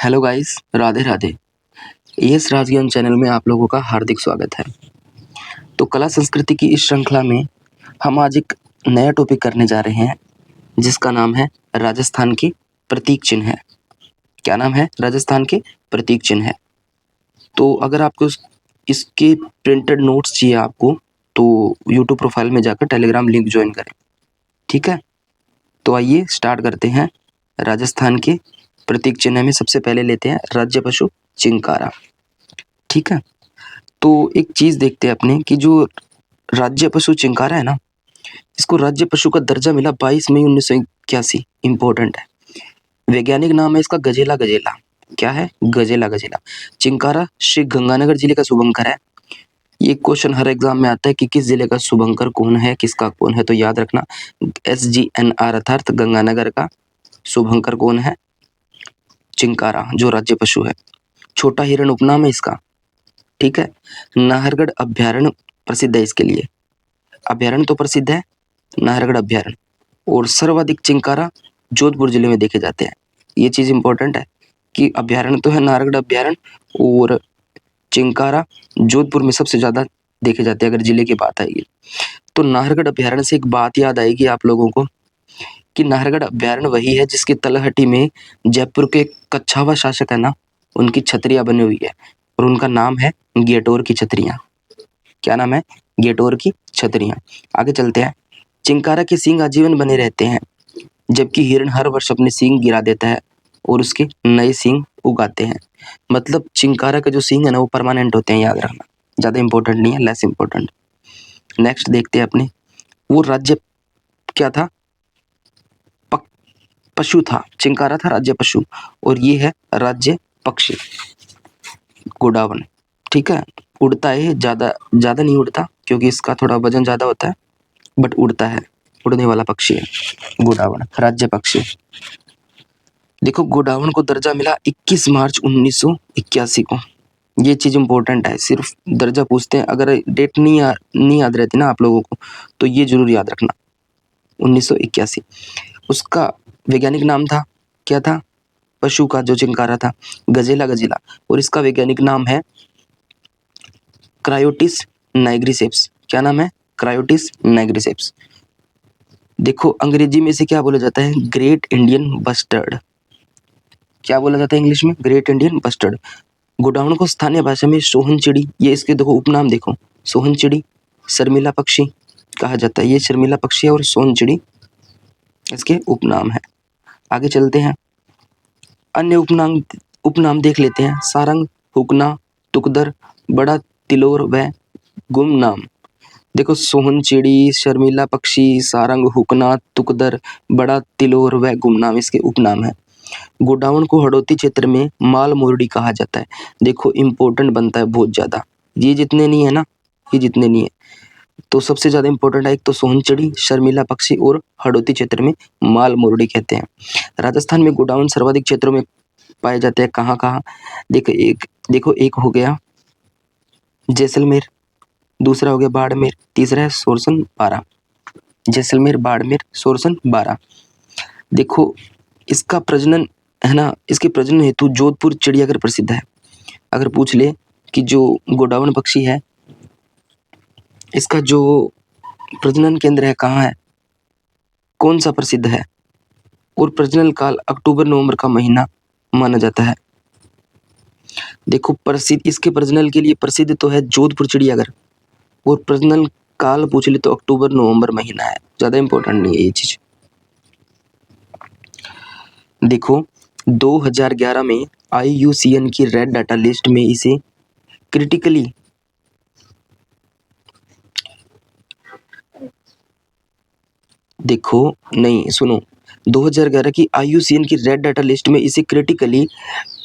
Hello guys, Radhe Radhe. AS Rajgyan channel में आप लोगों का हार्दिक स्वागत है। तो कला संस्कृति की इस श्रृंखला में हम आज एक नया टॉपिक करने जा रहे हैं, जिसका नाम है राजस्थान के प्रतीक चिन्ह है। क्या नाम है? राजस्थान के प्रतीक चिन्ह है। तो अगर आपको इसके प्रिंटेड नोट्स चाहिए आपको, तो यूट्यूब प्रोफाइल में जाकर टेलीग्राम लिंक ज्वाइन करें। ठीक है, तो आइए स्टार्ट करते हैं। राजस्थान के प्रतीक चिन्ह में सबसे पहले लेते हैं राज्य पशु चिंकारा। ठीक है, तो एक चीज देखते हैं अपने कि जो राज्य पशु चिंकारा है ना, इसको राज्य पशु का दर्जा मिला 22 मई 1981। इंपॉर्टेंट है। वैज्ञानिक नाम है इसका गजेला गजेला। क्या है? गजेला गजेला। चिंकारा श्री गंगानगर जिले का शुभंकर है। ये क्वेश्चन हर एग्जाम में आता है कि किस जिले का शुभंकर कौन है, किसका कौन है, तो याद रखना SGNR अर्थात गंगानगर का शुभंकर कौन है? चिंकारा, जो राज्य पशु है। छोटा हिरण उपनाम है इसका। ठीक है, नाहरगढ़ अभ्यारण्य प्रसिद्ध है इसके लिए। अभ्यारण्य तो प्रसिद्ध है, नाहरगढ़ अभ्यारण्य। और सर्वाधिक चिंकारा जोधपुर जिले में देखे जाते हैं। ये चीज इंपॉर्टेंट है कि अभ्यारण्य तो है नाहरगढ़ अभ्यारण्य, और चिंकारा जोधपुर में सबसे ज्यादा देखे जाते हैं अगर जिले की बात आएगी तो। नाहरगढ़ अभ्यारण्य से एक बात याद आएगी आप लोगों को कि नाहरगढ़ अभ्यारण्य वही है जिसके तलहटी में जयपुर के कच्छावा शासक है ना, उनकी छतरियां बनी हुई है, और उनका नाम है गेटोर की छतरियां। क्या नाम है? गेटोर की छतरियां। आगे चलते हैं। चिंकारा के सींग आजीवन बने रहते हैं, जबकि हिरण हर वर्ष अपने सींग गिरा देता है और उसके नए सींग उगाते हैं। मतलब चिंकारा के जो सींग है ना, वो परमानेंट होते हैं, याद रखना। ज्यादा इंपॉर्टेंट नहीं है, लेस इंपॉर्टेंट। नेक्स्ट देखते हैं अपने। वो राज्य क्या था? पशु था। चिंकारा था राज्य पशु, और ये है राज्य पक्षी, गोडावन। ठीक है, उड़ता है, ज्यादा ज्यादा नहीं उड़ता क्योंकि इसका थोड़ा वजन ज्यादा होता है, बट उड़ता है, उड़ने वाला पक्षी है गोडावन, राज्य पक्षी। देखो, गोडावन को दर्जा मिला 21 मार्च 1981 को। ये चीज इंपॉर्टेंट है, सिर्फ दर्जा पूछते हैं। अगर डेट नहीं याद रहती ना आप लोगों को, तो ये जरूर याद रखना, 1981। उसका वैज्ञानिक नाम था, क्या था? पशु का जो चिंकारा था, गजेला गजेला। और इसका वैज्ञानिक नाम है क्रायोटिस नाइग्रिसेप्स। क्या नाम है? क्रायोटिस नाइग्रिसेप्स। देखो, अंग्रेजी में इसे क्या बोला जाता है? Great Indian bustard. क्या बोला जाता है इंग्लिश में? Great Indian bustard. गोडाउन को स्थानीय भाषा में सोहन चिड़ी, ये इसके देखो उपनाम देखो, सोहन चिड़ी, शर्मिला पक्षी कहा जाता है। ये शर्मिला पक्षी है और सोहन चिड़ी इसके उपनाम है। आगे चलते हैं, अन्य उपनाम देख लेते हैं। सारंग, हुकना, तुकदर, बड़ा तिलोर व गुमनाम। देखो, सोहन चिड़ी, शर्मिला पक्षी, सारंग, हुकना, तुकदर, बड़ा तिलोर व गुमनाम इसके उपनाम है। गोडाउन को हड़ौती क्षेत्र में माल मोरडी कहा जाता है। देखो, इंपॉर्टेंट बनता है बहुत ज्यादा। ये जितने नहीं है ना, ये जितने नहीं है, तो सबसे ज्यादा इंपॉर्टेंट है एक तो सोहन चिड़ी, शर्मिला पक्षी, और हड़ौती क्षेत्र में माल मोरडी कहते हैं। राजस्थान में गोडाउन सर्वाधिक क्षेत्रों में पाए जाते हैं। कहाँ कहाँ? देखो, एक हो गया जैसलमेर, दूसरा हो गया बाड़मेर, तीसरा है सोरसन बारा। जैसलमेर, बाड़मेर, सोरसन बारा। देखो, इसका प्रजनन है ना, इसके प्रजनन हेतु जोधपुर चिड़ियाघर प्रसिद्ध है। अगर पूछ ले कि जो गोडाउन पक्षी है, इसका जो प्रजनन केंद्र है कहाँ है, कौन सा प्रसिद्ध है, और प्रजनन काल अक्टूबर नवंबर का महीना माना जाता है। देखो, प्रसिद्ध, इसके प्रजनन के लिए प्रसिद्ध तो है जोधपुर चिड़ियाघर, और प्रजनन काल पूछ ले तो अक्टूबर नवंबर महीना है। ज्यादा इंपॉर्टेंट नहीं है ये चीज। देखो, 2011 में IUCN की रेड डाटा लिस्ट में इसे क्रिटिकली देखो नहीं सुनो 2011 की IUCN की रेड डाटा लिस्ट में इसे क्रिटिकली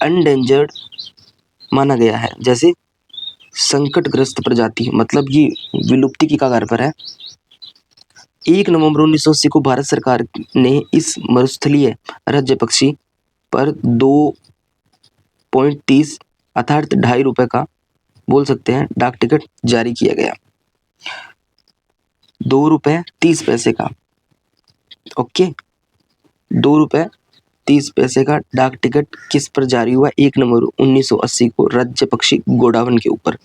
अनडेंजर्ड माना गया है। जैसे संकटग्रस्त प्रजाति, मतलब ये विलुप्ति की कगार पर है। 1 नवंबर 1980 को भारत सरकार ने इस मरुस्थलीय राज्य पक्षी पर 2.30 अर्थात ₹2.5 का बोल सकते हैं डाक टिकट जारी किया गया। ₹2.30 का। ओके, ₹2 30 पैसे का डाक टिकट किस पर जारी हुआ? 1 नवंबर 1980 को राज्य पक्षी गोडावण के ऊपर।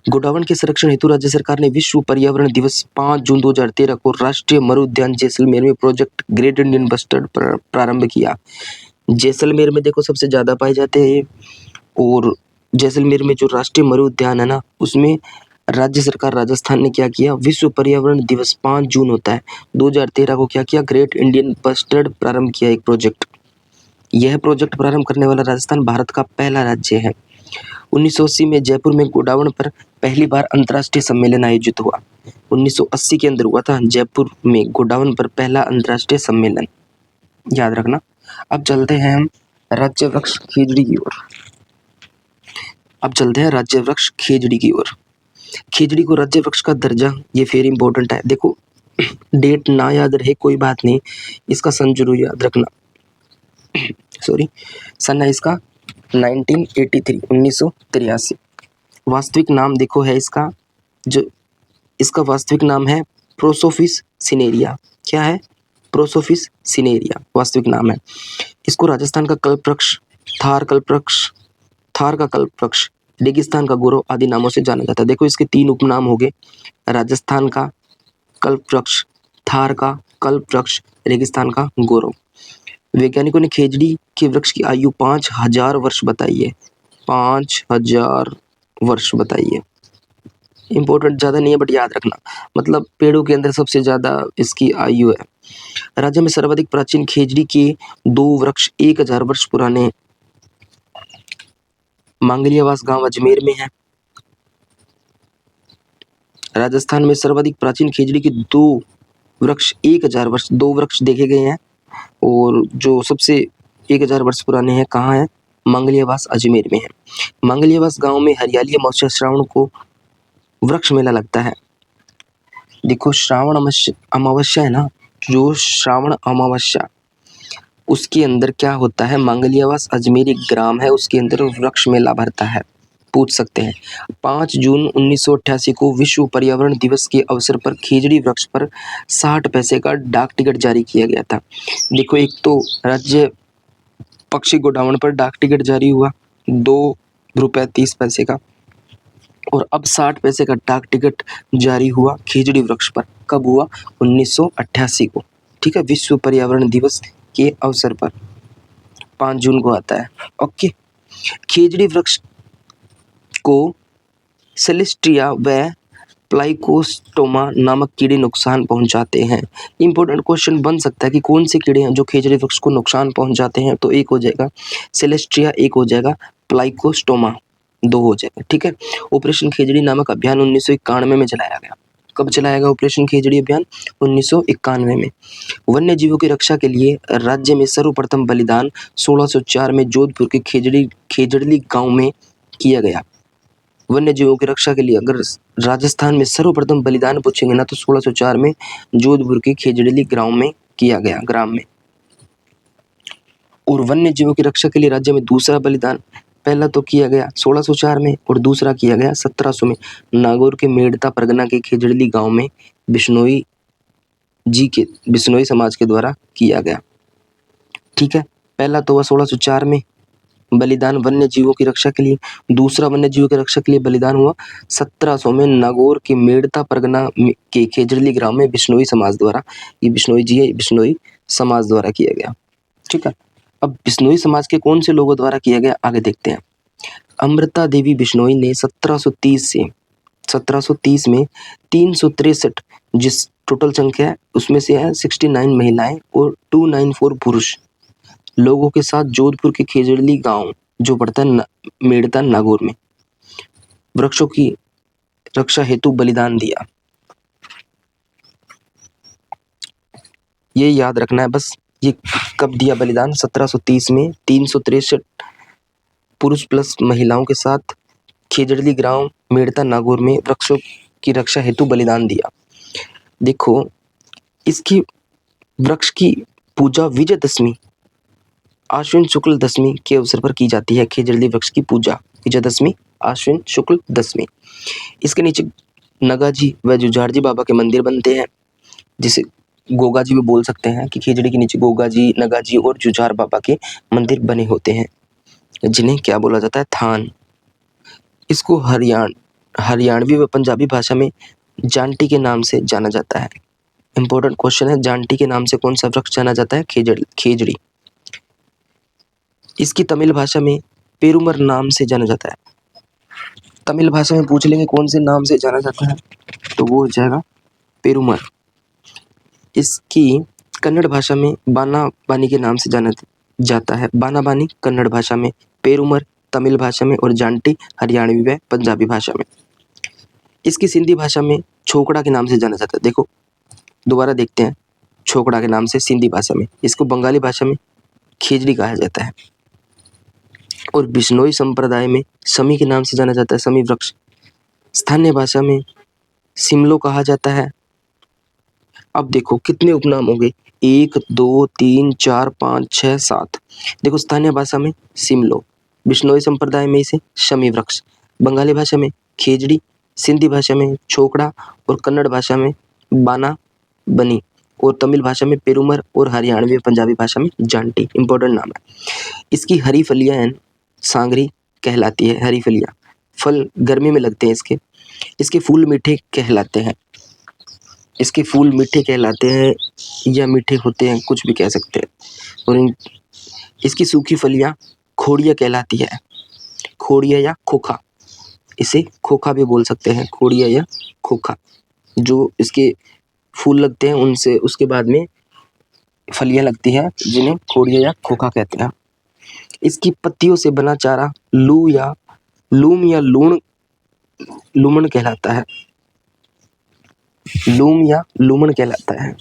गोडावण के संरक्षण हेतु राज्य सरकार ने विश्व पर्यावरण दिवस 5 जून 2013 को राष्ट्रीय मरुउद्यान जैसलमेर में प्रोजेक्ट ग्रेट इंडियन बस्टर्ड प्रारंभ किया। जैसलमेर में देखो सबसे ज्यादा पाए जाते हैं और जैसलमेर में जो राष्ट्रीय मरुउद्यान है ना, उसमें राज्य सरकार राजस्थान ने क्या किया, विश्व पर्यावरण दिवस 5 जून होता है 2013 को क्या किया, ग्रेट इंडियन बस्टर्ड प्रारंभ किया एक प्रोजेक्ट। यह प्रोजेक्ट प्रारंभ करने वाला राजस्थान भारत का पहला राज्य है। 1980 में जयपुर में गोडावण पर पहली बार अंतर्राष्ट्रीय सम्मेलन आयोजित हुआ। 1980 के अंदर हुआ था जयपुर में गोडावण पर पहला अंतर्राष्ट्रीय सम्मेलन, याद रखना। अब चलते हैं हम राज्य वृक्ष खेजड़ी की ओर। अब चलते हैं राज्य वृक्ष खेजड़ी की ओर। खेजड़ी को राज्य वृक्ष का दर्जा, ये फिर इंपॉर्टेंट है। देखो डेट ना याद रहे कोई बात नहीं, इसका सन जरूर याद रखना। सॉरी, सन है इसका 1983, 1983। वास्तविक नाम देखो है इसका, जो इसका वास्तविक नाम है प्रोसोफिस सिनेरिया। क्या है? प्रोसोफिस सिनेरिया वास्तविक नाम है। इसको राजस्थान का कल्पवृक्ष, थार कल्पवृक्ष, थार का कल्पवृक्ष, रेगिस्तान का गौरव आदि नामों से जाना जाता है। देखो इसके 3 उपनाम हो गए, राजस्थान का कल्पवृक्ष, थार का कल्पवृक्ष, रेगिस्तान का गौरव। वैज्ञानिकों ने खेजड़ी के वृक्ष की आयु 5000 वर्ष बताई है। 5000 वर्ष बताई है। इंपॉर्टेंट ज़्यादा नहीं है बट याद रखना, मतलब पेड़ों के अंदर सबसे ज़्यादा इसकी आयु है। राज्य में सर्वाधिक प्राचीन खेजड़ी के 2 वृक्ष 1000 वर्ष पुराने मांगलियावास गांव अजमेर में है। राजस्थान में सर्वाधिक प्राचीन खेजड़ी के 2 वृक्ष 1000 वर्ष, 2 वृक्ष देखे गए हैं और जो सबसे 1000 वर्ष पुराने हैं कहाँ है? मांगलियावास अजमेर में है। मांगलियावास गांव में हरियाली अमावस्या श्रावण को वृक्ष मेला लगता है। देखो श्रावण अमावस्या है ना, जो श्रावण अमावस्या उसके अंदर क्या होता है, मांगलियावास अजमेर एक ग्राम है, उसके अंदर वृक्ष मेला भरता है, पूछ सकते हैं। 5 जून 1988 को विश्व पर्यावरण दिवस के अवसर पर खेजड़ी वृक्ष पर 60 पैसे का डाक टिकट जारी किया गया था। देखो एक तो राज्य पक्षी गोडावण पर डाक टिकट जारी हुआ 2 रुपये 30 पैसे का, और अब 60 पैसे का डाक टिकट जारी हुआ खेजड़ी वृक्ष पर। कब हुआ? 1988 को। ठीक है, विश्व पर्यावरण दिवस के अवसर पर 5 जून को आता है। ओके, खेजड़ी वृक्ष को सेलेस्ट्रिया व प्लाइकोस्टोमा नामक कीड़े नुकसान पहुंचाते हैं। इंपॉर्टेंट क्वेश्चन बन सकता है कि कौन से कीड़े हैं जो खेजड़ी वृक्ष को नुकसान पहुंचाते हैं, तो एक हो जाएगा सेलेस्ट्रिया, एक हो जाएगा प्लाइकोस्टोमा, 2 हो जाएगा। ठीक है, ऑपरेशन खेजड़ी नामक अभियान 1991 में चलाया गया। कब चलाया गया ऑपरेशन खेजड़ी अभियान? 1991 में। वन्य जीवों की रक्षा के लिए राज्य में सर्वप्रथम बलिदान 1604 में जोधपुर के खेजड़ली गांव में किया गया। वन्य जीवों की रक्षा के लिए अगर राजस्थान में सर्वप्रथम बलिदान पूछेंगे ना, तो 1604 में जोधपुर के खेजड़ली गांव में किया गया, ग्राम में। और वन्य जीवों की रक्षा के लिए राज्य में दूसरा बलिदान, पहला तो किया गया 1604 में और दूसरा किया गया 1700 में नागौर के मेड़ता परगना के खेजड़ली गांव में बिश्नोई समाज के द्वारा किया गया। ठीक है, पहला तो हुआ 1604 में बलिदान वन्य जीवों की रक्षा के लिए, दूसरा वन्य जीवों की रक्षा के लिए बलिदान हुआ 1700 में नागौर के मेड़ता परगना के खेजड़ली ग्राम में बिश्नोई समाज द्वारा। ये बिश्नोई जी है, बिश्नोई समाज द्वारा किया गया। ठीक है, अब बिश्नोई समाज के कौन से लोगों द्वारा किया गया आगे देखते हैं। अमृता देवी बिश्नोई ने 1730 में 363, जिस टोटल संख्या है उसमें से है 69 महिलाएं और 294 पुरुष लोगों के साथ जोधपुर के खेजड़ली गांव जो पड़ता है मेड़ता नागौर में वृक्षों की रक्षा हेतु बलिदान दिया। ये याद रखना है बस, ये कब दिया बलिदान? 1730 में 363 पुरुष प्लस महिलाओं के साथ खेजड़ली ग्राम मेड़ता नागौर में वृक्षों की रक्षा हेतु बलिदान दिया। देखो इसकी वृक्ष की पूजा विजयदशमी आश्विन शुक्ल दशमी के अवसर पर की जाती है। खेजड़ली वृक्ष की पूजा विजयदशमी आश्विन शुक्ल दशमी। इसके नीचे नगाजी व जुझारजी बाबा के मंदिर बनते हैं, जिसे गोगा जी भी बोल सकते हैं कि खिजड़ी के नीचे गोगा जी, नगा जी और जुझार बाबा के मंदिर बने होते हैं, जिन्हें क्या बोला जाता है? थान। इसको हरियाणवी व पंजाबी भाषा में जांटी के नाम से जाना जाता है। इंपॉर्टेंट क्वेश्चन है, जांटी के नाम से कौन सा वृक्ष जाना जाता है? खेजड़ी। इसकी तमिल भाषा में पेरुमर नाम से जाना जाता है। तमिल भाषा में पूछ लेंगे कौन से नाम से जाना जाता है, तो वो हो जाएगा पेरुमर। इसकी कन्नड़ भाषा में बाना बानी के नाम से जाना जाता है। बाना बानी कन्नड़ भाषा में, पेरुमर तमिल भाषा में और जांटी हरियाणवी व पंजाबी भाषा में। इसकी सिंधी भाषा में छोकड़ा के नाम से जाना जाता है। देखो दोबारा देखते हैं, छोकड़ा के नाम से सिंधी भाषा में। इसको बंगाली भाषा में खिजड़ी कहा जाता है और बिश्नोई संप्रदाय में समी के नाम से जाना जाता है, समी वृक्ष। स्थानीय भाषा में सिमलो कहा जाता है। अब देखो कितने उपनाम हो गए, 1 2 3 4 5 6 7। देखो स्थानीय भाषा में सिमलो, बिश्नोई संप्रदाय में इसे शमी वृक्ष, बंगाली भाषा में खेजड़ी, सिंधी भाषा में छोकड़ा और कन्नड़ भाषा में बाना बनी और तमिल भाषा में पेरुमर और हरियाणवी पंजाबी भाषा में जांटी। इंपॉर्टेंट नाम है। इसकी हरी फलियां सांगरी कहलाती है। हरी फलियां, फल गर्मी में लगते हैं इसके। इसके फूल मीठे कहलाते हैं। इसके फूल मीठे कहलाते हैं या मीठे होते हैं, कुछ भी कह सकते हैं। और इसकी सूखी फलियां खोड़िया कहलाती है। खोड़िया या खोखा, इसे खोखा भी बोल सकते हैं, खोड़िया या खोखा। जो इसके फूल लगते हैं उनसे उसके बाद में फलियां लगती हैं, जिन्हें खोड़िया या खोखा कहते हैं। इसकी पत्तियों से बना चारा लूम या लूमन कहलाता है। लूम या लूमन कहलाता है।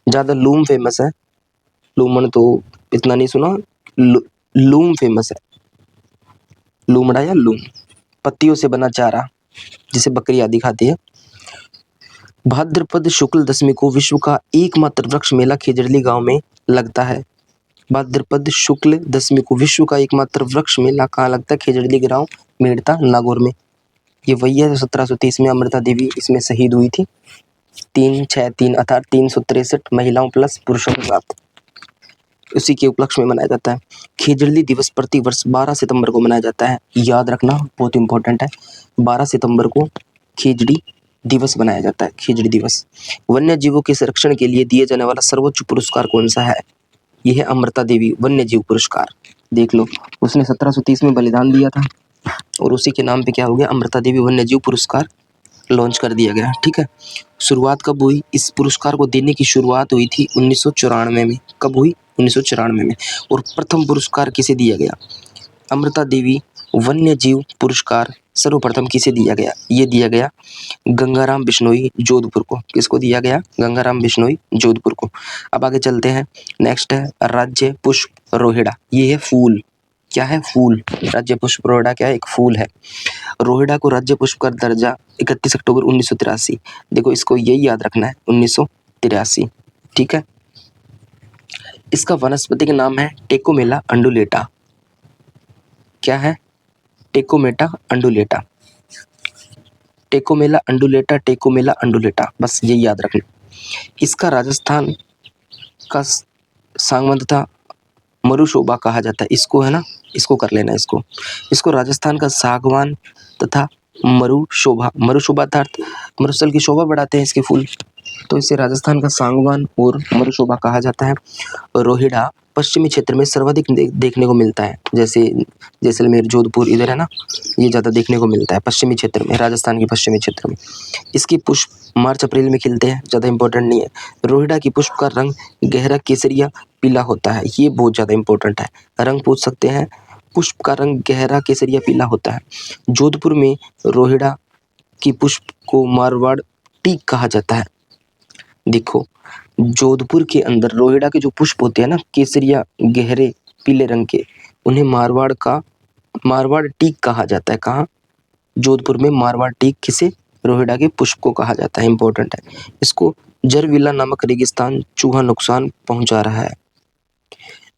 ज़्यादा लूम फेमस है, लूमन तो इतना नहीं सुना। लूम फेमस है, लूमड़ा या लूम। पत्तियों से बना चारा जिसे बकरी आदि खाती है। भाद्रपद शुक्ल दशमी को विश्व का एकमात्र वृक्ष मेला खेजड़ली गांव में लगता है। भाद्रपद शुक्ल दशमी को विश्व का एकमात्र वृक्ष मेला कहाँ लगता है? खेजड़ली गांव मेड़ता नागौर में। ये वही है 1730 में अमृता देवी इसमें शहीद हुई थी। 363 अर्थात 363 महिलाओं प्लस पुरुषों के साथ उसी के उपलक्ष्य में मनाया जाता है। खेजड़ली दिवस प्रति वर्ष 12 सितंबर को मनाया जाता है। याद रखना बहुत इंपॉर्टेंट है, 12 सितंबर को खेजड़ी दिवस मनाया जाता है। खेजड़ी दिवस। वन्य जीवों के संरक्षण के लिए दिए जाने वाला सर्वोच्च पुरस्कार कौन सा है? यह है अमृता देवी वन्य जीव पुरस्कार। देख लो, उसने 1730 में बलिदान दिया था और उसी के नाम पे क्या हो गया? अमृता देवी वन्य जीव पुरस्कार लॉन्च कर दिया गया। ठीक है, शुरुआत कब हुई? इस पुरस्कार को देने की शुरुआत हुई थी 1994 में। कब हुई? 1994 में। और प्रथम पुरस्कार किसे दिया गया? अमृता देवी वन्य जीव पुरस्कार सर्वप्रथम किसे दिया गया? ये दिया गया गंगाराम बिश्नोई जोधपुर को। किसको दिया गया? गंगाराम बिश्नोई जोधपुर को। अब आगे चलते हैं। नेक्स्ट है राज्य पुष्प रोहिड़ा। ये है फूल। क्या है? फूल। राज्य पुष्प रोहिड़ा क्या है? एक फूल है। रोहिड़ा को राज्य पुष्प का दर्जा 31 अक्टूबर 1983। देखो इसको यही याद रखना है, 1983। ठीक है। इसका वनस्पति का नाम है टेकोमेला अंडुलेटा। क्या है? टेकोमेटा अंडुलेटा। टेकोमेला अंडुलेटा, टेकोमेला अंडुलेटा, बस यही याद रखना। इसका राजस्थान का सांगवन तथा मरुशोभा कहा जाता है। इसको है ना, इसको कर लेना। इसको राजस्थान का सागवान तथा मरुशोभा अर्थात मरुस्थल की शोभा बढ़ाते हैं इसके फूल, तो इसे राजस्थान का सांगवान और मरुशोभा कहा जाता है। रोहिड़ा पश्चिमी क्षेत्र में सर्वाधिक देखने को मिलता है, जैसे जैसलमेर, जोधपुर, इधर है ना, ये ज़्यादा देखने को मिलता है पश्चिमी क्षेत्र में, राजस्थान के पश्चिमी क्षेत्र में। इसकी पुष्प मार्च अप्रैल में खिलते हैं, ज़्यादा इंपॉर्टेंट नहीं है। रोहिड़ा की पुष्प का रंग गहरा केसरिया पीला होता है, ये बहुत ज़्यादा इंपॉर्टेंट है। रंग पूछ सकते हैं, पुष्प का रंग गहरा केसरिया पीला होता है। जोधपुर में रोहिड़ा की पुष्प को मारवाड़ टीक कहा जाता है। देखो, जोधपुर के अंदर रोहिड़ा के जो पुष्प होते हैं ना, केसरिया गहरे पीले रंग के, उन्हें मारवाड़ टीक कहा जाता है। कहाँ? जोधपुर में मारवाड़ टीक किसे? रोहिड़ा के पुष्प को कहा जाता है। इंपॉर्टेंट है। इसको जरविला नामक रेगिस्तान चूहा नुकसान पहुंचा रहा है।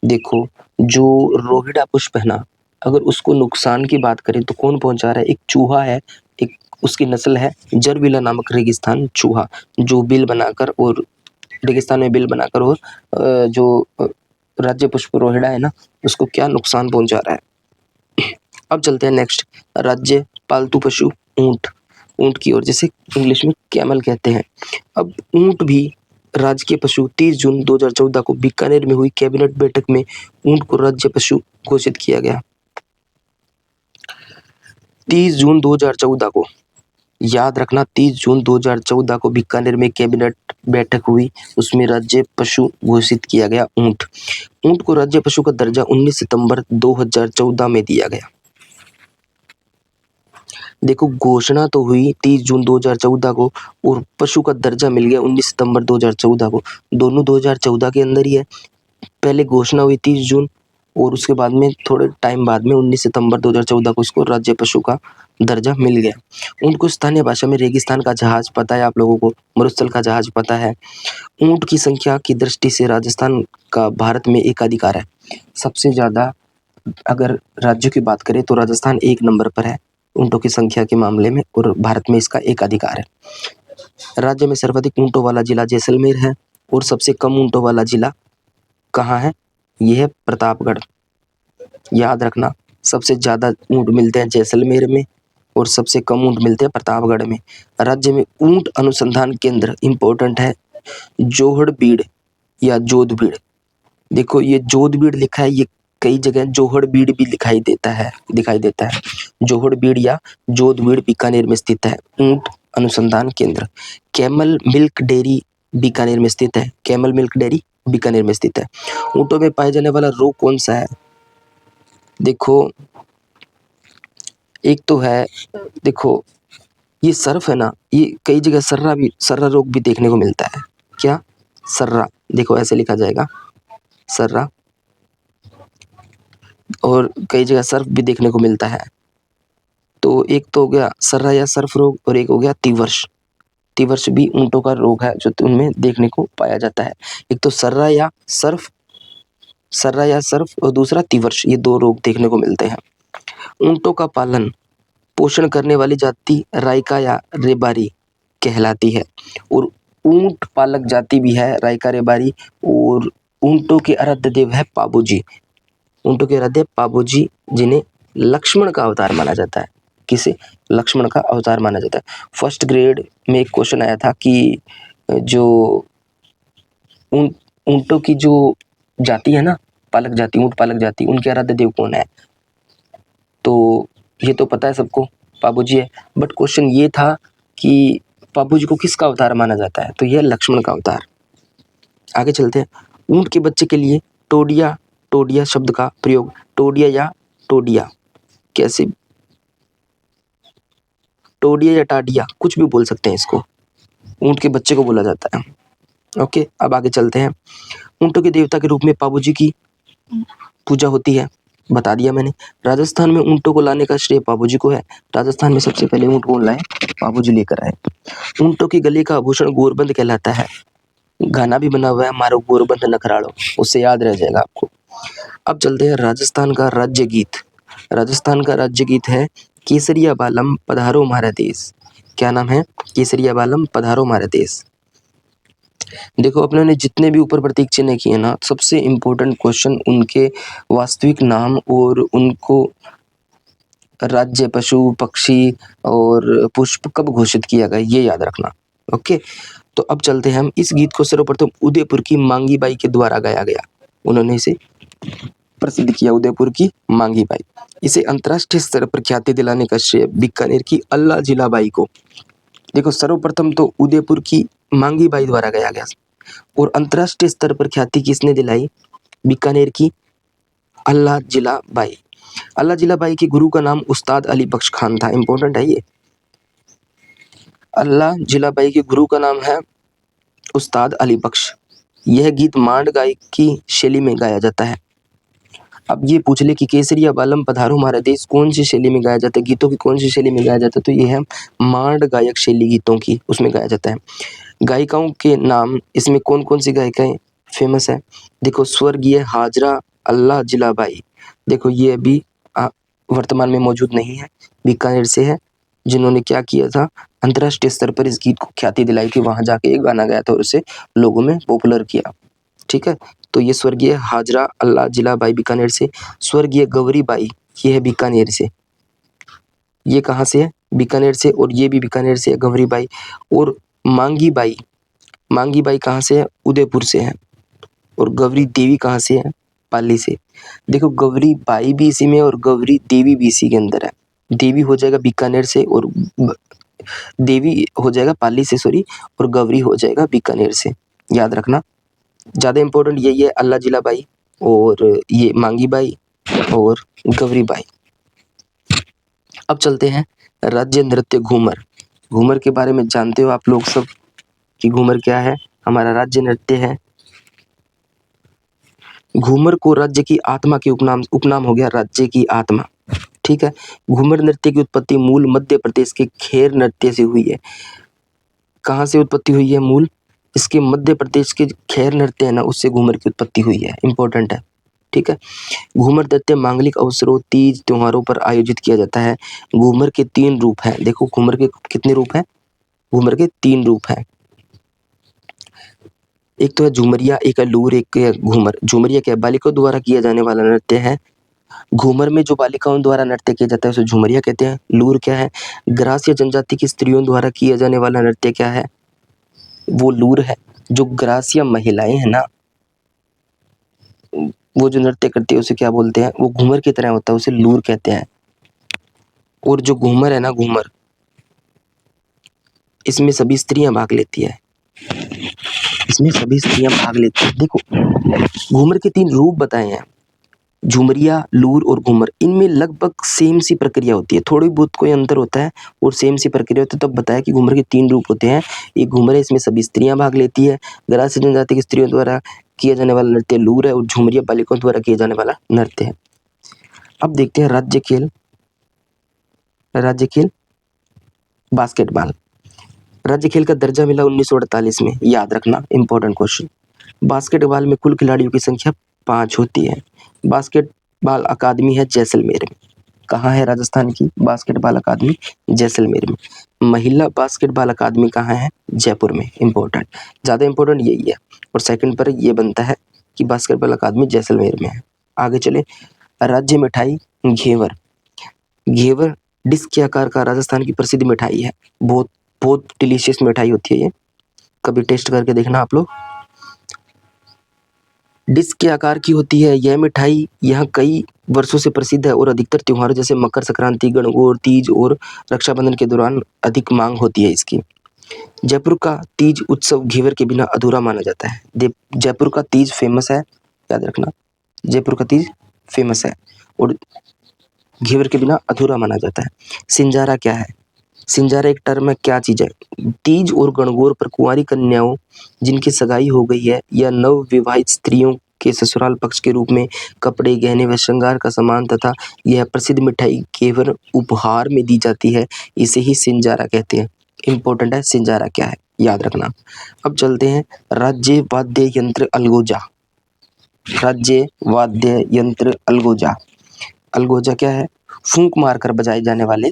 देखो, जो रोहिड़ा पुष्प है ना, अगर उसको नुकसान की बात करें तो कौन पहुंचा रहा है? एक चूहा है, एक उसकी नस्ल है जरविला नामक रेगिस्तान चूहा, जो बिल बनाकर और रेगिस्तान में बिल बनाकर और जो राज्य पुष्प रोहिड़ा है ना, उसको क्या नुकसान पहुंचा रहा है। अब चलते हैं नेक्स्ट, राज्य पालतू पशु ऊंट, ऊंट की ओर, जिसे इंग्लिश में कैमल कहते हैं। अब ऊंट भी राजकीय पशु 30 जून 2014 को बीकानेर में हुई कैबिनेट बैठक में ऊंट को राज्य पशु घोषित किया गया। 30 जून 2014 को, याद रखना, 30 जून 2014 को बीकानेर में कैबिनेट बैठक हुई, उसमें राज्य पशु घोषित किया गया ऊंट। ऊंट को राज्य पशु का दर्जा 19 सितंबर 2014 में दिया गया। देखो, घोषणा तो हुई 30 जून 2014 को और पशु का दर्जा मिल गया 19 सितंबर 2014 को। दोनों 2014 के अंदर ही है। पहले घोषणा हुई 30 जून और उसके बाद में थोड़े टाइम बाद में 19 सितंबर 2014 को इसको राज्य पशु का दर्जा मिल गया। ऊंट को स्थानीय भाषा में रेगिस्तान का जहाज पता है आप लोगों को, मरुस्थल का जहाज पता है। ऊंट की संख्या की दृष्टि से राजस्थान का भारत में एकाधिकार है। सबसे ज़्यादा अगर राज्यों की बात करें तो राजस्थान 1 नंबर पर है ऊंटों की संख्या के मामले में, और भारत में इसका एकाधिकार है। राज्य में सर्वाधिक ऊंटों वाला जिला जैसलमेर है और सबसे कम ऊंटों वाला जिला कहाँ है? यह है प्रतापगढ़। याद रखना, सबसे ज़्यादा ऊंट मिलते हैं जैसलमेर में और सबसे कम ऊंट मिलते हैं प्रतापगढ़ में। राज्य में ऊंट अनुसंधान केंद्र इंपॉर्टेंट है जोहड़बीड़ या जोधबीड़। देखो, ये जोधबीड़ लिखा है, ये कई जगह जोहड़बीड़ भी दिखाई देता है। जोहड़बीड़ या जोधबीड़ बीकानेर में स्थित है ऊंट अनुसंधान केंद्र। कैमल मिल्क डेयरी बीकानेर में स्थित है। कैमल मिल्क डेयरी बीकानेर में स्थित है। ऊंटों में पाए जाने वाला रोग कौन सा है? देखो, एक तो है, देखो ये सर्फ है ना, ये कई जगह सर्रा रोग भी देखने को मिलता है। क्या? सर्रा। देखो ऐसे लिखा जाएगा, सर्रा, और कई जगह सर्फ भी देखने को मिलता है। तो एक तो हो गया सर्रा या सर्फ रोग और एक हो गया तिवर्ष। तिवर्ष भी ऊंटों का रोग है जो उनमें देखने को पाया जाता है। एक तो सर्रा या सर्फ और दूसरा तिवर्ष, ये 2 रोग देखने को मिलते हैं। ऊंटों का पालन पोषण करने वाली जाति राइका या रेबारी कहलाती है और ऊंट पालक जाति भी है राइका रेबारी। और ऊंटों के आराध्य देव है पाबूजी। ऊंटों के आराध्य पाबूजी, जिन्हें लक्ष्मण का अवतार माना जाता है। किसे? लक्ष्मण का अवतार माना जाता है। फर्स्ट ग्रेड में एक क्वेश्चन आया था कि जो ऊंटों की जो जाति है ना, पालक जाति, ऊंट पालक जाति, उनके आराध्य देव कौन है? तो ये तो पता है सबको, पाबूजी है। बट क्वेश्चन ये था कि पाबूजी को किसका अवतार माना जाता है? तो यह लक्ष्मण का अवतार। आगे चलते हैं। ऊंट के बच्चे के लिए टोडिया शब्द का प्रयोग, टोडिया या टोडिया, कैसे? टोडिया या टाडिया, कुछ भी बोल सकते हैं इसको। ऊंट के बच्चे को बोला जाता है। ओके, अब आगे चलते हैं। ऊंटों के देवता के रूप में पाबूजी की पूजा होती है, बता दिया मैंने। राजस्थान में ऊंटों को लाने का श्रेय पाबूजी को है। राजस्थान में सबसे पहले ऊंट कौन लाए? पाबूजी लेकर आए। ऊंटों के गले का आभूषण गोरबंद कहलाता है। गाना भी बना हुआ है, मारो गोरबंद नखराड़ो, उससे याद रह जाएगा आपको। अब चलते हैं राजस्थान का राज्य गीत। राजस्थान का राज्य गीत है केसरिया बालम पधारो हमारा देश। क्या नाम है? केसरिया बालम पधारो हमारा देश। देखो, अपने ने जितने भी ऊपर प्रतीक चिन्ह किए ना, सबसे इम्पोर्टेंट क्वेश्चन उनके वास्तविक नाम और उनको राज्य, पशु, पक्षी और पुष्प कब घोषित किया गया, ये याद रखना। ओके, तो अब चलते हैं हम। इस गीत को सर्वप्रथम उदयपुर की मांगी बाई के द्वारा गाया गया। उन्होंने इसे प्रसिद्ध किया, उदयपुर की मांगी बाई। इसे अंतर्राष्ट्रीय स्तर पर ख्याति दिलाने का श्रेय बीकानेर की अल्लाह जिलाबाई को। देखो, सर्वप्रथम तो उदयपुर की मांगी बाई द्वारा गाया गया और अंतर्राष्ट्रीय स्तर पर ख्याति किसने दिलाई? बीकानेर की अल्लाह जिलाबाई। अल्लाह जिलाबाई के गुरु का नाम उस्ताद अली बख्श खान था। इंपॉर्टेंट है ये। अल्लाह जिलाबाई के गुरु का नाम है उस्ताद अली बख्श। यह गीत मांड गायक की शैली में गाया जाता है। अब ये पूछ ले कि केसरिया बालम पधारो हमारा देश कौन सी शैली में गाया जाता है, गीतों की कौन सी शैली में गाया जाता है? तो ये है मांड गायक शैली गीतों की, उसमें गाया जाता है। गायिकाओं के नाम इसमें कौन कौन सी गायिकाएं फेमस है? देखो, स्वर्गीय हाजरा अल्लाह जिलाबाई। देखो, ये अभी वर्तमान में मौजूद नहीं है, बीकानेर से है, जिन्होंने क्या किया था, अंतर्राष्ट्रीय स्तर पर इस गीत को ख्याति दिलाई थी, वहाँ जाके एक गाना गाया था और उसे लोगों में पॉपुलर किया। ठीक है, तो ये स्वर्गीय हाजरा अल्लाह जिला बाई बीकानेर से। स्वर्गीय गौरी बाई, ये है बीकानेर से। ये कहाँ से है? बीकानेर से। और ये भी बीकानेर से है, गौरी बाई। और मांगी बाई, मांगी बाई कहाँ से है? उदयपुर से है। और गौरी देवी कहाँ से है? पाली से। देखो, गौरी बाई भी इसी में है और गौरी देवी भी इसी के अंदर है। देवी हो जाएगा बीकानेर से और देवी हो जाएगा पाली से, सॉरी, और गौरी हो जाएगा बीकानेर से। याद रखना, ज़्यादा इंपॉर्टेंट यही है, अल्लाह जिला बाई और ये मांगी बाई और गौरी बाई। अब चलते हैं राज्य नृत्य घूमर। घूमर के बारे में जानते हो आप लोग सब कि घूमर क्या है? हमारा राज्य नृत्य है। घूमर को राज्य की आत्मा के उपनाम हो गया, राज्य की आत्मा। ठीक है, घूमर नृत्य की उत्पत्ति मूल मध्य प्रदेश के खेर नृत्य से हुई है। कहाँ से उत्पत्ति हुई है? मूल इसके मध्य प्रदेश के खेर नृत्य है ना, उससे घूमर की उत्पत्ति हुई है। इंपॉर्टेंट है। ठीक है, घूमर नृत्य मांगलिक अवसरों, तीज त्योहारों पर आयोजित किया जाता है। घूमर के 3 रूप हैं। देखो, घूमर के कितने रूप हैं? घूमर के 3 रूप हैं। एक तो है झूमरिया, एक है लूर, एक है घूमर। झूमरिया क्या है? बालिकाओं द्वारा किया जाने वाला नृत्य है। घूमर में जो बालिकाओं द्वारा नृत्य किया जाता है उसे झूमरिया कहते हैं। लूर क्या है? ग्रास्य जनजाति की स्त्रियों द्वारा किया जाने वाला नृत्य क्या है? वो लूर है। जो ग्रास्य महिलाएं हैं ना, वो जो नृत्य करती है उसे क्या बोलते हैं? वो घूमर की तरह होता है, उसे लूर कहते हैं। और जो घूमर है ना, घूमर, इसमें सभी स्त्रियां भाग लेती है। इसमें सभी स्त्रियां भाग लेती है। देखो, घूमर के 3 रूप बताए हैं, झुमरिया, लूर और घूमर। इनमें लगभग सेम सी प्रक्रिया होती है, थोड़ी बहुत कोई अंतर होता है और सेम सी प्रक्रिया होती है। तब बताया कि घूमर के 3 रूप होते हैं। एक घूमर है, इसमें सभी स्त्रियां भाग लेती है। ग्रास्य जनजाति की स्त्रियों द्वारा किया जाने वाला नृत्य लूर है और झुमरिया बालिकाओं द्वारा किया जाने वाला नृत्य है। अब देखते हैं राज्य खेल। राज्य खेल बास्केटबॉल। राज्य खेल का दर्जा मिला 1948 में। याद रखना, इंपॉर्टेंट क्वेश्चन। बास्केटबॉल में कुल खिलाड़ियों की संख्या 5 होती है। बास्केटबॉल अकादमी है जैसलमेर में। कहाँ है राजस्थान की बास्केटबॉल अकादमी? जैसलमेर में। महिला बास्केटबॉल अकादमी कहाँ है? जयपुर में। इंपॉर्टेंट, ज़्यादा इंपॉर्टेंट यही है। और सेकंड पर ये बनता है कि बास्केटबॉल अकादमी जैसलमेर में है। आगे चले, राज्य मिठाई घेवर। घेवर डिस्क के आकार का राजस्थान की प्रसिद्ध मिठाई है। बहुत बहुत डिलीशियस मिठाई होती है ये, कभी टेस्ट करके देखना आप लोग। डिस्क के आकार की होती है यह मिठाई, यहाँ कई वर्षों से प्रसिद्ध है और अधिकतर त्योहारों जैसे मकर संक्रांति, गणगौर, तीज और रक्षाबंधन के दौरान अधिक मांग होती है इसकी। जयपुर का तीज उत्सव घेवर के बिना अधूरा माना जाता है। जयपुर का तीज फेमस है, याद रखना, जयपुर का तीज फेमस है और घेवर के बिना अधूरा माना जाता है। सिंजारा क्या है? सिंजारा एक टर्म है, क्या चीज़ है? तीज और गणगौर पर कुंवारी कन्याओं जिनकी सगाई हो गई है या नव विवाहित स्त्रियों के ससुराल पक्ष के रूप में कपड़े, गहने व श्रृंगार का सामान तथा यह प्रसिद्ध मिठाई घेवर उपहार में दी जाती है, इसे ही सिंजारा कहते हैं। इंपॉर्टेंट है, सिंजारा क्या है, याद रखना। अब चलते हैं राज्य वाद्य यंत्र अलगोजा। राज्य वाद्य यंत्र अलगोजा। अलगोजा क्या है? फूंक मारकर बजाए जाने वाले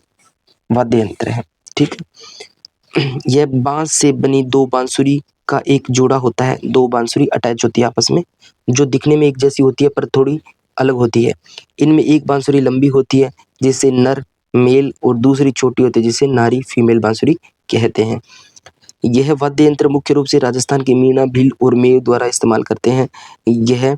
वाद्य यंत्र है। ठीक है, यह बांस से बनी 2 बांसुरी का एक जोड़ा होता है। 2 बांसुरी अटैच होती है आपस में, जो दिखने में एक जैसी होती है पर थोड़ी अलग होती है। इनमें एक बांसुरी लंबी होती है जिसे नर मेल और दूसरी छोटी होती है जिसे नारी फीमेल बांसुरी कहते हैं। यह वाद्य यंत्र मुख्य रूप से राजस्थान के मीणा, भील और मेव द्वारा इस्तेमाल करते हैं। यह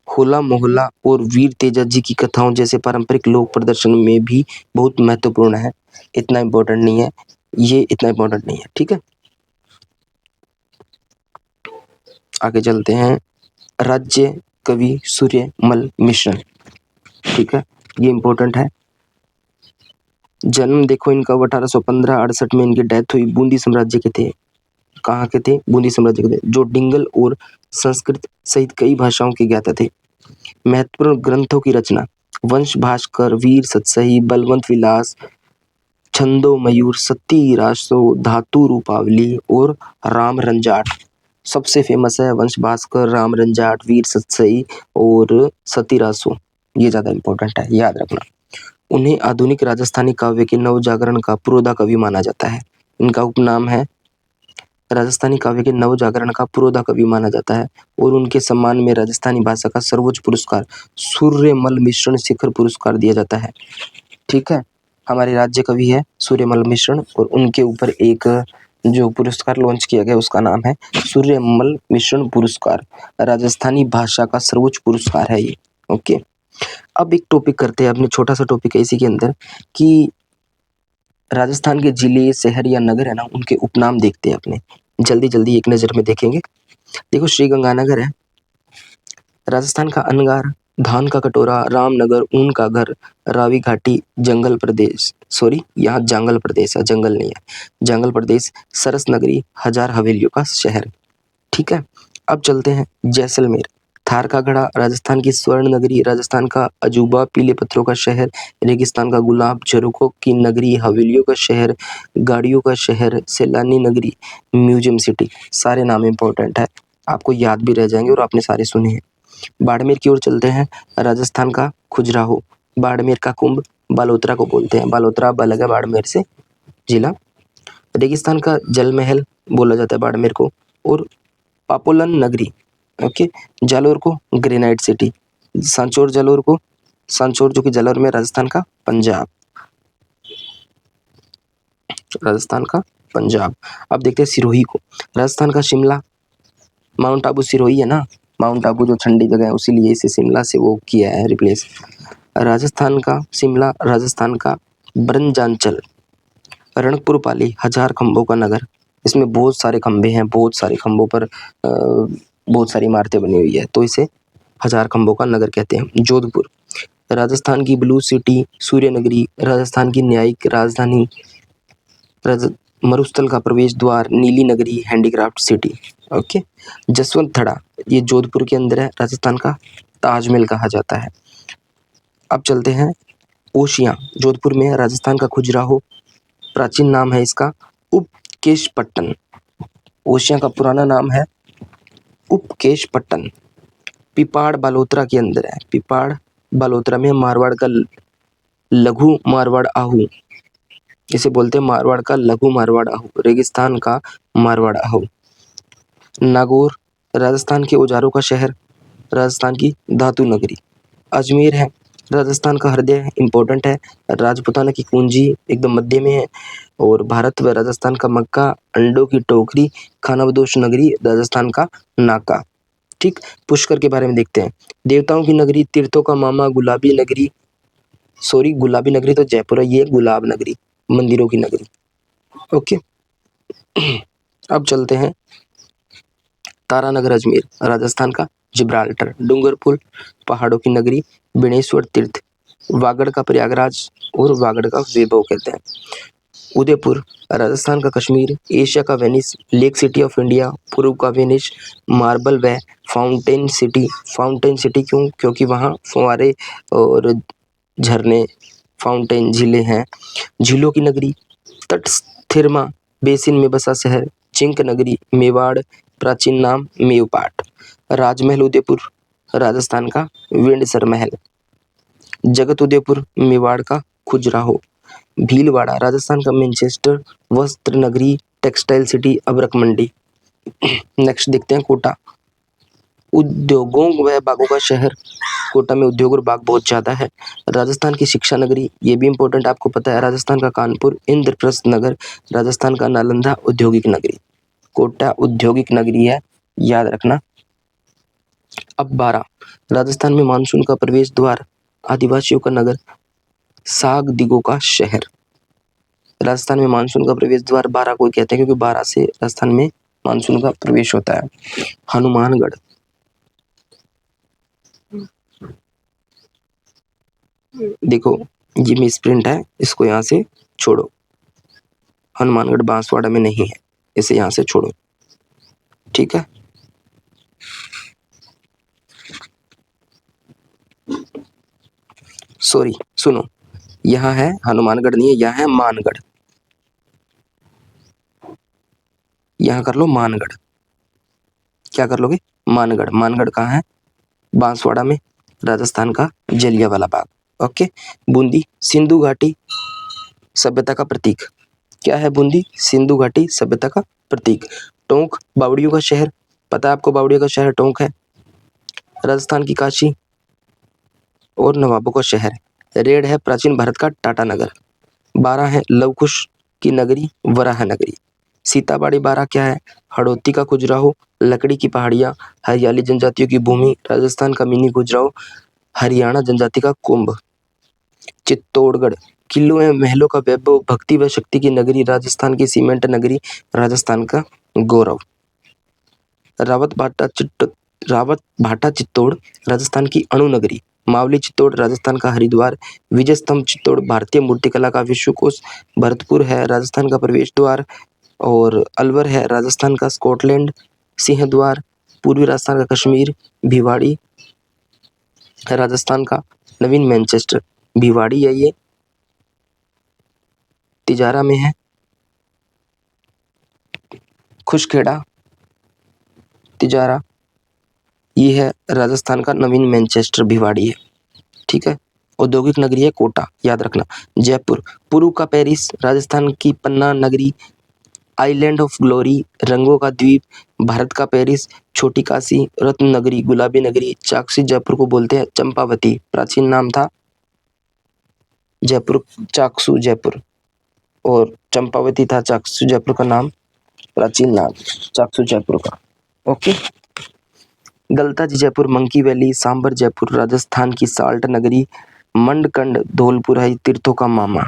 होला मोहल्ला और वीर तेजा जी की कथाओं जैसे पारंपरिक लोक प्रदर्शन में भी बहुत महत्वपूर्ण है। इतना इम्पोर्टेंट नहीं है ये, इतना इम्पोर्टेंट नहीं है। ठीक है, आगे चलते हैं, राज्य कवि सूर्यमल मिश्र। ठीक है, ये इम्पोर्टेंट है। जन्म देखो इनका 1815-68 में इनकी डेथ हुई। बूंदी साम्राज्य के थे। कहाँ के थे? बूंदी साम्राज्य के थे, जो डिंगल और संस्कृत सहित कई भाषाओं के ज्ञाता थे। महत्वपूर्ण ग्रंथों की रचना, वंश भास्कर, वीर सतसही, बलवंत विलास, छंदो मयूर, सती रासो, धातु रूपावली और राम रंजाट। सबसे फेमस है वंश भास्कर, राम रंजाट, वीर सतसई और सती रासो। ये ज़्यादा इंपॉर्टेंट है, याद रखना। उन्हें आधुनिक राजस्थानी काव्य के नवजागरण का पुरोधा कवि माना जाता है। इनका उपनाम है। राजस्थानी काव्य के नव जागरण का पुरोधा कवि माना जाता है और उनके सम्मान में राजस्थानी भाषा का सर्वोच्च पुरस्कार सूर्यमल मिश्रण शिखर पुरस्कार दिया जाता है। ठीक है, हमारे राज्य कवि है सूर्यमल मिश्रण और उनके ऊपर एक जो पुरस्कार लॉन्च किया गया उसका नाम है सूर्यमल मिश्रण पुरस्कार। राजस्थानी भाषा का सर्वोच्च पुरस्कार है ये। ओके, अब एक टॉपिक करते हैं अपने, छोटा सा टॉपिक है इसी के अंदर कि राजस्थान के जिले, शहर या नगर है ना, उनके उपनाम देखते हैं अपने, जल्दी जल्दी एक नज़र में देखेंगे। देखो, श्रीगंगानगर है, राजस्थान का अनगार, धान का कटोरा, रामनगर, ऊन का घर, रावी घाटी, जंगल प्रदेश, सॉरी यहाँ जंगल प्रदेश है, जंगल नहीं है, जंगल प्रदेश, सरस नगरी, हजार हवेलियों का शहर। ठीक है, अब चलते हैं जैसलमेर, थार का गढ़ा, राजस्थान की स्वर्ण नगरी, राजस्थान का अजूबा, पीले पत्थरों का शहर, रेगिस्तान का गुलाब, झरोखों की नगरी, हवेलियों का शहर, गाड़ियों का शहर, सैलानी नगरी, म्यूजियम सिटी। सारे नाम इंपॉर्टेंट है, आपको याद भी रह जाएंगे और आपने सारे सुने हैं। बाड़मेर की ओर चलते हैं, राजस्थान का खजुराहो, बाड़मेर का कुंभ, बालोतरा को बोलते हैं, बालोतरा अलग है बाड़मेर से जिला। रेगिस्तान का जल महल बोला जाता है बाड़मेर को, और पापोलन नगरी, ओके, जालोर को ग्रेनाइट सिटी, सांचौर जालोर को, सांचौर जो कि जालोर में राजस्थान का पंजाब, राजस्थान का पंजाब। अब देखते हैं सिरोही को, राजस्थान का शिमला, माउंट आबू सिरोही है ना, माउंट आबू जो ठंडी जगह है उसीलिए इसे शिमला से वो किया है रिप्लेस। राजस्थान का शिमला, राजस्थान का ब्रंजांचल, रणकपुर पाली, हजार खंभों का नगर, इसमें बहुत सारे खंभे हैं, बहुत सारे खंभों पर बहुत सारी इमारतें बनी हुई है, तो इसे हजार खंभों का नगर कहते हैं। जोधपुर, राजस्थान की ब्लू सिटी, सूर्य नगरी, राजस्थान की न्यायिक राजधानी, मरुस्थल का प्रवेश द्वार, नीली नगरी, हैंडीक्राफ्ट सिटी। ओके, जसवंत थड़ा, ये जोधपुर के अंदर है, राजस्थान का ताजमहल कहा जाता है। अब चलते हैं ओशियां, जोधपुर में है, राजस्थान का खजुराहो, प्राचीन नाम है इसका उपकेशपट्टन, ओशियां का पुराना नाम है उपकेशपट्टन। पिपाड़ बालोतरा के अंदर है, पिपाड़ बालोतरा में मारवाड़ का लघु मारवाड़ आहू, इसे बोलते हैं मारवाड़ का लघु मारवाड़ आहू, रेगिस्तान का मारवाड़ आहू। नागौर, राजस्थान के औजारों का शहर, राजस्थान की धातु नगरी। अजमेर है, राजस्थान का हृदय, इंपॉर्टेंट है, राजपूताना की कुंजी एकदम मध्य में है, और भारत व राजस्थान का मक्का, अंडों की टोकरी, खानाबदोश नगरी, राजस्थान का नाका। ठीक, पुष्कर के बारे में देखते हैं, देवताओं की नगरी, तीर्थों का मामा, गुलाबी नगरी, सॉरी गुलाबी नगरी तो जयपुर है, ये गुलाब नगरी, मंदिरों की नगरी। ओके, अब चलते हैं तारानगर अजमेर, राजस्थान का जिब्राल्टर, डूंगरपुर, पहाड़ों की नगरी, बेणेश्वर तीर्थ, वागड़ का प्रयागराज और वागड़ का वैभव कहते हैं। उदयपुर, राजस्थान का कश्मीर, एशिया का Venice, lake city of India, पूर्व का वेनिस, मार्बल व फाउंटेन सिटी। फाउंटेन सिटी क्यों? क्योंकि वहाँ फुहारे और झरने, फाउंटेन, झीलें हैं। झीलों की नगरी, तट स्थिरमा बेसिन में बसा शहर, चिंक नगरी, मेवाड़, प्राचीन नाम मेवपाट। राजमहल उदयपुर, राजस्थान का विंडसर महल। जगत उदयपुर, मेवाड़ का खजुराहो। भीलवाड़ा, राजस्थान का मैनचेस्टर, वस्त्र नगरी, टेक्सटाइल सिटी, अबरक मंडी। नेक्स्ट देखते हैं कोटा, उद्योगों व बागों का शहर, कोटा में उद्योग और बाग बहुत ज़्यादा है। राजस्थान की शिक्षा नगरी, ये भी इंपॉर्टेंट आपको पता है, राजस्थान का कानपुर, इंद्रप्रस्थ नगर, राजस्थान का नालंदा औद्योगिक नगरी। कोटा औद्योगिक नगरी है, याद रखना। अब 12, राजस्थान में मानसून का प्रवेश द्वार, आदिवासियों का नगर, साग दिगों का शहर। राजस्थान में मानसून का प्रवेश द्वार 12 को कहते हैं क्योंकि 12 से राजस्थान में मानसून का प्रवेश होता है। हनुमानगढ़, देखो ये मिसप्रिंट है, इसको यहाँ से छोड़ो, हनुमानगढ़ बांसवाड़ा में नहीं है, इसे यहाँ से छोड़ो, ठीक है। सॉरी, सुनो, यहाँ है हनुमानगढ़ नहीं है, यहाँ है मानगढ़, यहाँ कर लो मानगढ़, क्या कर लोगे, मानगढ़। मानगढ़ कहाँ है? बांसवाड़ा में, राजस्थान का जलियांवाला बाग। ओके, बूंदी, सिंधु घाटी सभ्यता का प्रतीक, क्या है बूंदी? सिंधु घाटी सभ्यता का प्रतीक। टोंक बावड़ियों का शहर, पता है आपको बावड़ियों का शहर टोंक है। राजस्थान की काशी और नवाबों का शहर। रेड है प्राचीन भारत का टाटा नगर। 12 है लवकुश की नगरी वराह नगरी। सीताबाड़ी 12 क्या है? हड़ौती का खजुराहो, लकड़ी की पहाड़ियां, हरियाली जनजातियों की भूमि, राजस्थान का मिनी खजुराहो, हरियाणा जनजाति का कुंभ। चित्तौड़गढ़ किलों एवं महलों का वैभव, भक्ति व शक्ति की नगरी, राजस्थान की सीमेंट नगरी, राजस्थान का गौरव। रावत भाटा चित्तौड़ राजस्थान की अणु नगरी। मावली चित्तौड़ राजस्थान का हरिद्वार। विजय स्तंभ चित्तौड़ भारतीय मूर्तिकला का विश्वकोश। भरतपुर है राजस्थान का प्रवेश द्वार। और अलवर है राजस्थान का स्कॉटलैंड। सिंहद्वार पूर्वी राजस्थान का कश्मीर। भिवाड़ी है राजस्थान का नवीन मैनचेस्टर। भिवाड़ी है ये, तिजारा में है। खुशखेड़ा तिजारा ये है राजस्थान का नवीन मैनचेस्टर भिवाड़ी है, ठीक है। औद्योगिक नगरी है कोटा, याद रखना। जयपुर पूर्व का पेरिस, राजस्थान की पन्ना नगरी, आइलैंड ऑफ ग्लोरी, रंगों का द्वीप, भारत का पेरिस, छोटी काशी, रत्न नगरी, गुलाबी नगरी। चाकसी जयपुर को बोलते हैं चंपावती, प्राचीन नाम था जयपुर चाकसू जयपुर, और चंपावती था चाकसू जयपुर का नाम, प्राचीन नाम चाकसू जयपुर का। Okay. Galta ji Jaipur, monkey valley, sambar Jaipur, Rajasthan की साल्ट नगरी, मंडकंड धौलपुर है तीर्थों का मामा।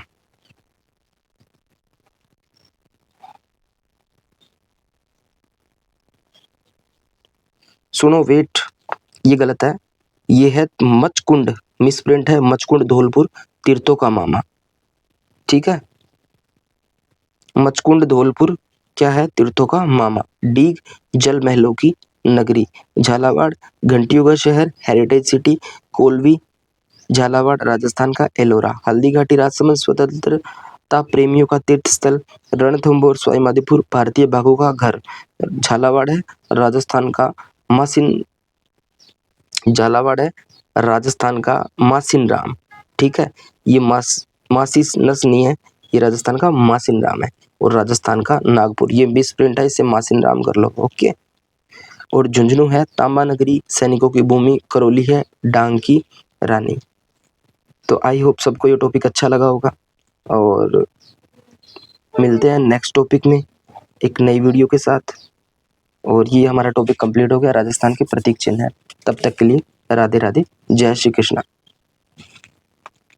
सुनो वेट, ये गलत है, ये है मचकुंड, मिसप्रिंट है, मचकुंड धौलपुर तीर्थों का मामा, ठीक है। मचकुंड धौलपुर क्या है? तीर्थों का मामा। डीग जल महलों की नगरी। झालावाड़ घंटियों का शहर, हेरिटेज सिटी। कोलवी झालावाड़ राजस्थान का एलोरा। हल्दी घाटी राजसमंद स्वतंत्रता प्रेमियों का तीर्थ स्थल। रणथंभौर सवाई माधोपुर भारतीय बाघों का घर। झालावाड़ है राजस्थान का मासिन, झालावाड़ है राजस्थान का मासिन राम, ठीक है। ये मासिस नस नहीं है, ये राजस्थान का मासिन राम है। और राजस्थान का नागपुर, ये मिस प्रिंट है, इसे मासिन राम कर लो, ओके। और झुंझुनू है तांबा नगरी, सैनिकों की भूमि। करौली है डांग की रानी। तो आई होप सबको ये टॉपिक अच्छा लगा होगा, और मिलते हैं नेक्स्ट टॉपिक में एक नई वीडियो के साथ। और ये हमारा टॉपिक कंप्लीट हो गया, राजस्थान के प्रतीक चिन्ह है। तब तक के लिए राधे राधे, जय श्री कृष्णा।